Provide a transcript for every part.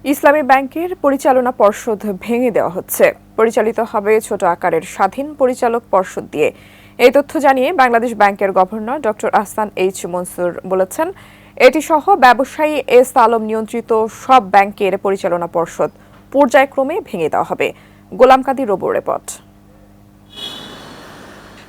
ইসলামী ব্যাংকের পরিচালনা পর্ষদ ভেঙে দেওয়া হচ্ছে। পরিচালিত হবে ছোট আকারের স্বাধীন পরিচালক পর্ষদ দিয়ে। এই তথ্য জানিয়ে বাংলাদেশ ব্যাংকের governor doctor Ahsan H Mansur বলেছেন, এটি সহ ব্যবসায়ী এস আলম নিয়ন্ত্রিত সব ব্যাংকের পরিচালনা পর্ষদ পর্যায়ক্রমে ভেঙে দেওয়া হবে। গোলাম কাদির রোবো রিপোর্ট।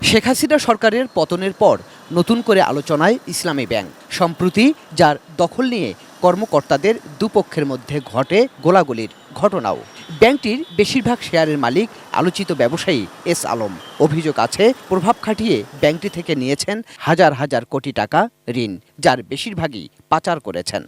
শেখ হাসিনা সরকারের পতনের পর নতুন করে আলোচনায় ইসলামী ব্যাংক। সম্প্রতি যার দখল নিয়ে কর্মকর্তাদের দুপক্ষের মধ্যে ঘটে গোলাগুলির ঘটনাও। ব্যাংকটির বেশিরভাগ শেয়ারের মালিক আলোচিত ব্যবসায়ী এস আলম। অভিযোগ আছে, প্রভাব খাটিয়ে ব্যাংকটি থেকে নিয়েছেন হাজার হাজার কোটি টাকা ঋণ, যার বেশিরভাগই পাচার করেছেন।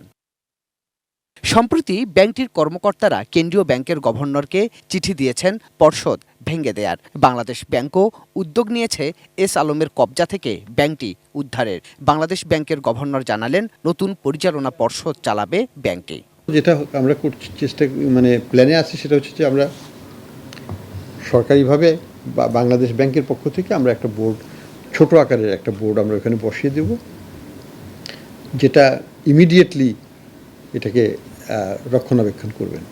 সম্প্রতি ব্যাংকটির কর্মকর্তারা কেন্দ্রীয় ব্যাংকের গভর্নরকে চিঠি দিয়েছেন পর্ষদ ভেঙে দেয়ার। বাংলাদেশ ব্যাংকও উদ্যোগ নিয়েছে এস আলমের কবজা থেকে ব্যাংকটি উদ্ধারের। বাংলাদেশ ব্যাংকের গভর্নর জানালেন, নতুন পরিচালনা পর্ষদ চালাবে ব্যাংকটি। যেটা আমরা চেষ্টা প্ল্যানে আছে সেটা হচ্ছে যে আমরা সরকারিভাবে বাংলাদেশ ব্যাংকের পক্ষ থেকে আমরা একটা বোর্ড, ছোট আকারের একটা বোর্ড আমরা ওখানে বসিয়ে দেব, যেটা ইমিডিয়েটলি এটাকে রক্ষণাবেক্ষণ করবেন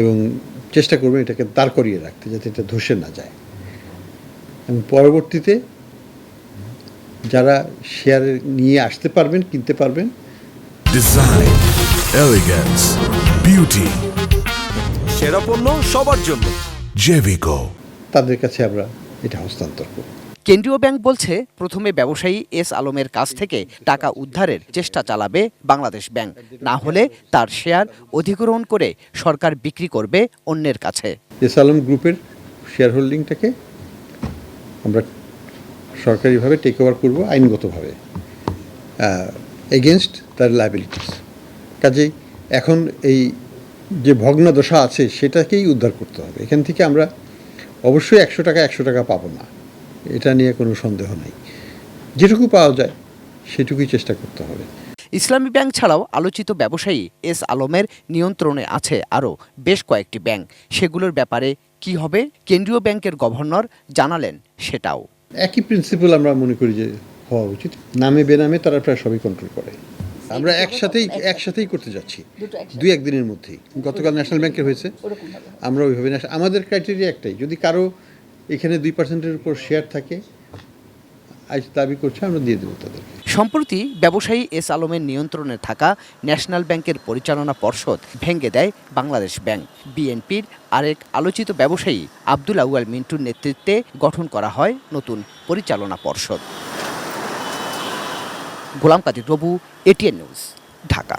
এবং চেষ্টা করবেন এটাকে দাঁড় করিয়ে রাখতে, যাতে এটা ধসে না যায়। এবং পরবর্তীতে যারা শেয়ার নিয়ে আসতে পারবেন, কিনতে পারবেন, ডিজাইন, এলিগেন্স, বিউটি, সেরা পণ্য সবার জন্য জেভিকো, তাদের কাছে আমরা এটা হস্তান্তর করব। কেন্দ্রীয় ব্যাংক বলছে, প্রথমে ব্যবসায়ী এস আলমের কাছ থেকে টাকা উদ্ধারের চেষ্টা চালাবে বাংলাদেশ ব্যাংক। না হলে তার শেয়ার অধিগ্রহণ করে সরকার বিক্রি করবে অন্যের কাছে। এস আলম গ্রুপের শেয়ার হোল্ডিংটাকে আমরা সরকারিভাবে টেক ওভার করব, আইনগতভাবে, এগেনস্ট তার লায়াবিলিটিস। কাজেই এখন এই যে ভগ্নদশা আছে সেটাকেই উদ্ধার করতে হবে। এখান থেকে আমরা অবশ্যই 100 টাকা পাবো না, এটা নিয়ে কোনো সন্দেহ নাই। যেটুকু পাওয়া যায় সেটুকুই চেষ্টা করতে হবে। ইসলামী ব্যাংক ছাড়াও আলোচিত ব্যবসায়ী এস আলমের নিয়ন্ত্রণে আছে আরও বেশ কয়েকটি ব্যাংক। সেগুলোর ব্যাপারে কি হবে, কেন্দ্রীয় ব্যাংকের গভর্নর জানালেন সেটাও। একই প্রিন্সিপাল আমরা মনে করি যে হওয়া উচিত। নামে বেনামে তারা প্রায় সবই কন্ট্রোল করে। আমরা একসাথেই করতে যাচ্ছি 2-1 দিনের মধ্যেই। গতকাল ন্যাশনাল ব্যাংকের হয়েছে, আমরা ওইভাবে আমাদের ক্রাইটেরিয়া একটাই, যদি কারো এখানে 2%-এর উপর শেয়ার থাকে, আজ দাবি করছে, আমরা দিয়ে দেবো তাদের। সম্প্রতি ব্যবসায়ী এস আলমের নিয়ন্ত্রণে থাকা ন্যাশনাল ব্যাংকের পরিচালনা পর্ষদ ভেঙে দেয় বাংলাদেশ ব্যাংক। বিএনপির আরেক আলোচিত ব্যবসায়ী আব্দুল আউয়াল মিন্টুর নেতৃত্বে গঠন করা হয় নতুন পরিচালনা পর্ষদ। গোলাম কাদির রবু, এটিএন নিউজ, ঢাকা।